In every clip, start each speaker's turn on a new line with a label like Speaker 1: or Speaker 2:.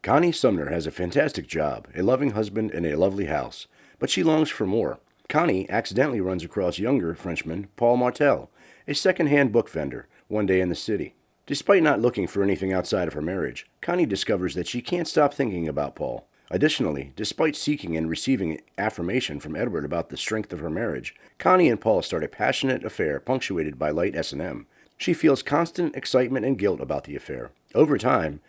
Speaker 1: Connie Sumner has a fantastic job, a loving husband, and a lovely house, but she longs for more. Connie accidentally runs across younger Frenchman Paul Martel, a second-hand book vendor, one day in the city. Despite not looking for anything outside of her marriage, Connie discovers that she can't stop thinking about Paul. Additionally, despite seeking and receiving affirmation from Edward about the strength of her marriage, Connie and Paul start a passionate affair punctuated by light S&M. She feels constant excitement and guilt about the affair. Over time,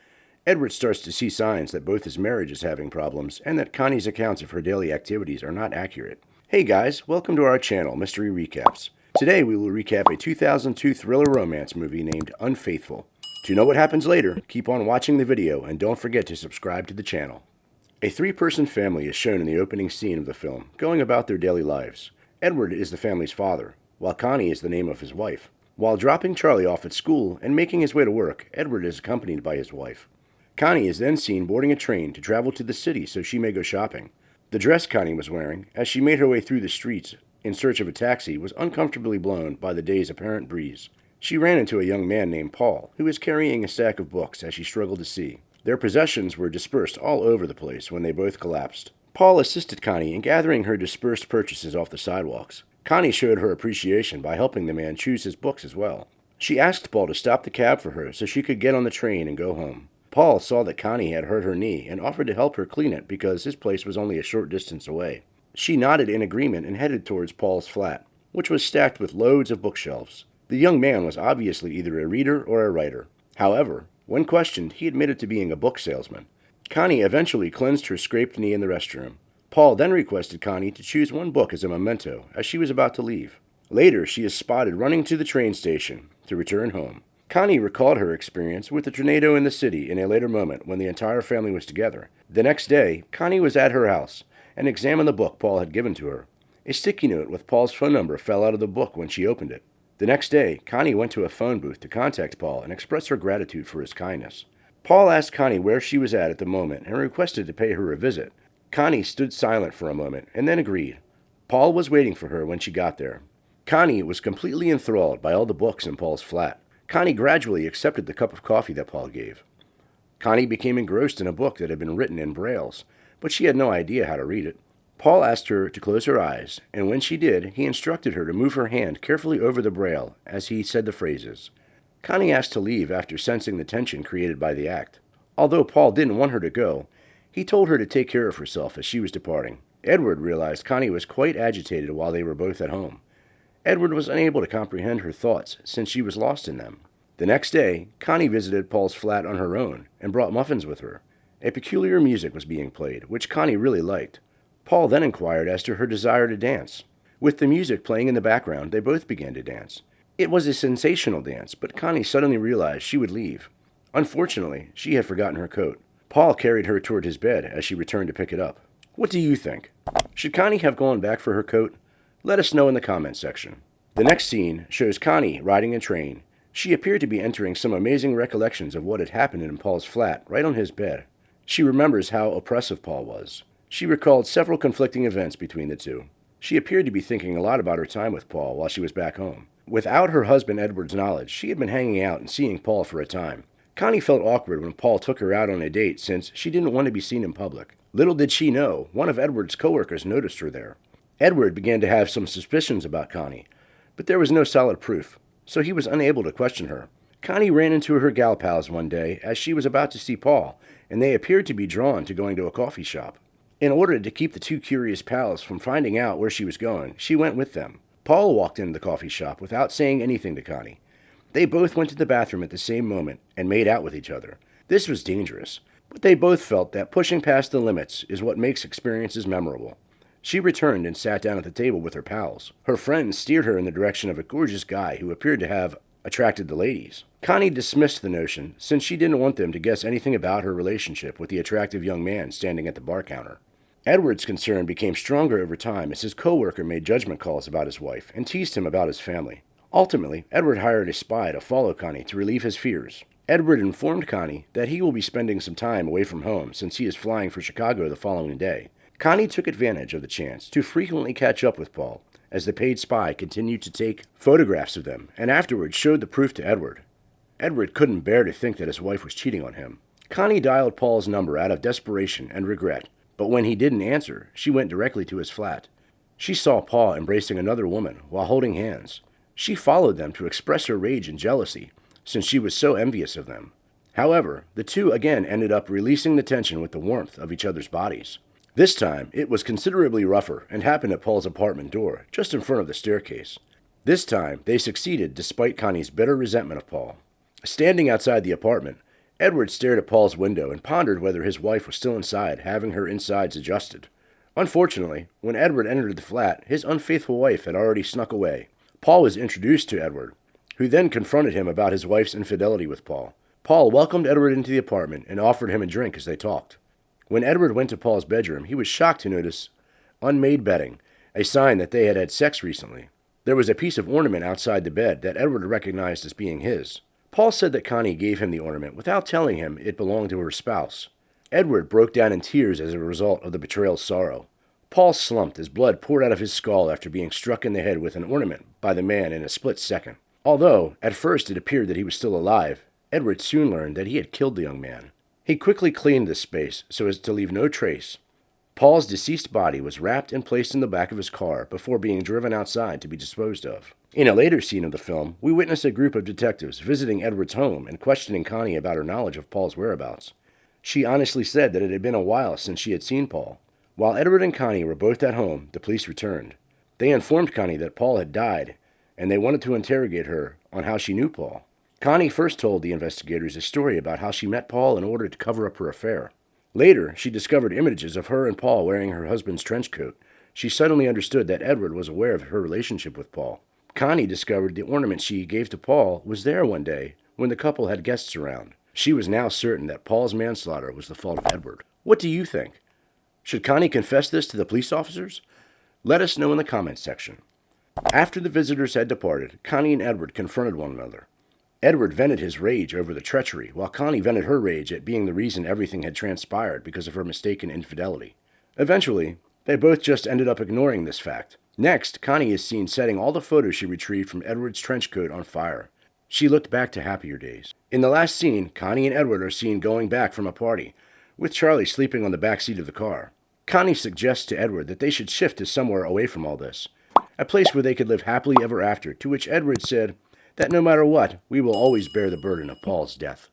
Speaker 1: Edward starts to see signs that both his marriage is having problems and that Connie's accounts of her daily activities are not accurate. Hey guys, welcome to our channel, Mystery Recaps. Today we will recap a 2002 thriller romance movie named Unfaithful. To know what happens later, keep on watching the video and don't forget to subscribe to the channel. A three-person family is shown in the opening scene of the film, going about their daily lives. Edward is the family's father, while Connie is the name of his wife. While dropping Charlie off at school and making his way to work, Edward is accompanied by his wife. Connie is then seen boarding a train to travel to the city so she may go shopping. The dress Connie was wearing, as she made her way through the streets in search of a taxi, was uncomfortably blown by the day's apparent breeze. She ran into a young man named Paul, who was carrying a stack of books as she struggled to see. Their possessions were dispersed all over the place when they both collapsed. Paul assisted Connie in gathering her dispersed purchases off the sidewalks. Connie showed her appreciation by helping the man choose his books as well. She asked Paul to stop the cab for her so she could get on the train and go home. Paul saw that Connie had hurt her knee and offered to help her clean it because his place was only a short distance away. She nodded in agreement and headed towards Paul's flat, which was stacked with loads of bookshelves. The young man was obviously either a reader or a writer. However, when questioned, he admitted to being a book salesman. Connie eventually cleansed her scraped knee in the restroom. Paul then requested Connie to choose one book as a memento as she was about to leave. Later, she is spotted running to the train station to return home. Connie recalled her experience with the tornado in the city in a later moment when the entire family was together. The next day, Connie was at her house and examined the book Paul had given to her. A sticky note with Paul's phone number fell out of the book when she opened it. The next day, Connie went to a phone booth to contact Paul and express her gratitude for his kindness. Paul asked Connie where she was at the moment and requested to pay her a visit. Connie stood silent for a moment and then agreed. Paul was waiting for her when she got there. Connie was completely enthralled by all the books in Paul's flat. Connie gradually accepted the cup of coffee that Paul gave. Connie became engrossed in a book that had been written in brailles, but she had no idea how to read it. Paul asked her to close her eyes, and when she did, he instructed her to move her hand carefully over the braille as he said the phrases. Connie asked to leave after sensing the tension created by the act. Although Paul didn't want her to go, he told her to take care of herself as she was departing. Edward realized Connie was quite agitated while they were both at home. Edward was unable to comprehend her thoughts since she was lost in them. The next day, Connie visited Paul's flat on her own and brought muffins with her. A peculiar music was being played, which Connie really liked. Paul then inquired as to her desire to dance. With the music playing in the background, they both began to dance. It was a sensational dance, but Connie suddenly realized she would leave. Unfortunately, she had forgotten her coat. Paul carried her toward his bed as she returned to pick it up. What do you think? Should Connie have gone back for her coat? Let us know in the comments section. The next scene shows Connie riding a train. She appeared to be entering some amazing recollections of what had happened in Paul's flat right on his bed. She remembers how oppressive Paul was. She recalled several conflicting events between the two. She appeared to be thinking a lot about her time with Paul while she was back home. Without her husband Edward's knowledge, she had been hanging out and seeing Paul for a time. Connie felt awkward when Paul took her out on a date since she didn't want to be seen in public. Little did she know, one of Edward's coworkers noticed her there. Edward began to have some suspicions about Connie, but there was no solid proof, so he was unable to question her. Connie ran into her gal pals one day as she was about to see Paul, and they appeared to be drawn to going to a coffee shop. In order to keep the two curious pals from finding out where she was going, she went with them. Paul walked into the coffee shop without saying anything to Connie. They both went to the bathroom at the same moment and made out with each other. This was dangerous, but they both felt that pushing past the limits is what makes experiences memorable. She returned and sat down at the table with her pals. Her friends steered her in the direction of a gorgeous guy who appeared to have attracted the ladies. Connie dismissed the notion since she didn't want them to guess anything about her relationship with the attractive young man standing at the bar counter. Edward's concern became stronger over time as his coworker made judgment calls about his wife and teased him about his family. Ultimately, Edward hired a spy to follow Connie to relieve his fears. Edward informed Connie that he will be spending some time away from home since he is flying for Chicago the following day. Connie took advantage of the chance to frequently catch up with Paul as the paid spy continued to take photographs of them and afterwards showed the proof to Edward. Edward couldn't bear to think that his wife was cheating on him. Connie dialed Paul's number out of desperation and regret, but when he didn't answer, she went directly to his flat. She saw Paul embracing another woman while holding hands. She followed them to express her rage and jealousy, since she was so envious of them. However, the two again ended up releasing the tension with the warmth of each other's bodies. This time, it was considerably rougher and happened at Paul's apartment door, just in front of the staircase. This time, they succeeded despite Connie's bitter resentment of Paul. Standing outside the apartment, Edward stared at Paul's window and pondered whether his wife was still inside, having her insides adjusted. Unfortunately, when Edward entered the flat, his unfaithful wife had already snuck away. Paul was introduced to Edward, who then confronted him about his wife's infidelity with Paul. Paul welcomed Edward into the apartment and offered him a drink as they talked. When Edward went to Paul's bedroom, he was shocked to notice unmade bedding, a sign that they had had sex recently. There was a piece of ornament outside the bed that Edward recognized as being his. Paul said that Connie gave him the ornament without telling him it belonged to her spouse. Edward broke down in tears as a result of the betrayal's sorrow. Paul slumped as blood poured out of his skull after being struck in the head with an ornament by the man in a split second. Although, at first it appeared that he was still alive, Edward soon learned that he had killed the young man. He quickly cleaned this space so as to leave no trace. Paul's deceased body was wrapped and placed in the back of his car before being driven outside to be disposed of. In a later scene of the film, we witness a group of detectives visiting Edward's home and questioning Connie about her knowledge of Paul's whereabouts. She honestly said that it had been a while since she had seen Paul. While Edward and Connie were both at home, the police returned. They informed Connie that Paul had died, and they wanted to interrogate her on how she knew Paul. Connie first told the investigators a story about how she met Paul in order to cover up her affair. Later, she discovered images of her and Paul wearing her husband's trench coat. She suddenly understood that Edward was aware of her relationship with Paul. Connie discovered the ornament she gave to Paul was there one day when the couple had guests around. She was now certain that Paul's manslaughter was the fault of Edward. What do you think? Should Connie confess this to the police officers? Let us know in the comments section. After the visitors had departed, Connie and Edward confronted one another. Edward vented his rage over the treachery, while Connie vented her rage at being the reason everything had transpired because of her mistaken infidelity. Eventually, they both just ended up ignoring this fact. Next, Connie is seen setting all the photos she retrieved from Edward's trench coat on fire. She looked back to happier days. In the last scene, Connie and Edward are seen going back from a party, with Charlie sleeping on the back seat of the car. Connie suggests to Edward that they should shift to somewhere away from all this, a place where they could live happily ever after, to which Edward said that no matter what, we will always bear the burden of Paul's death.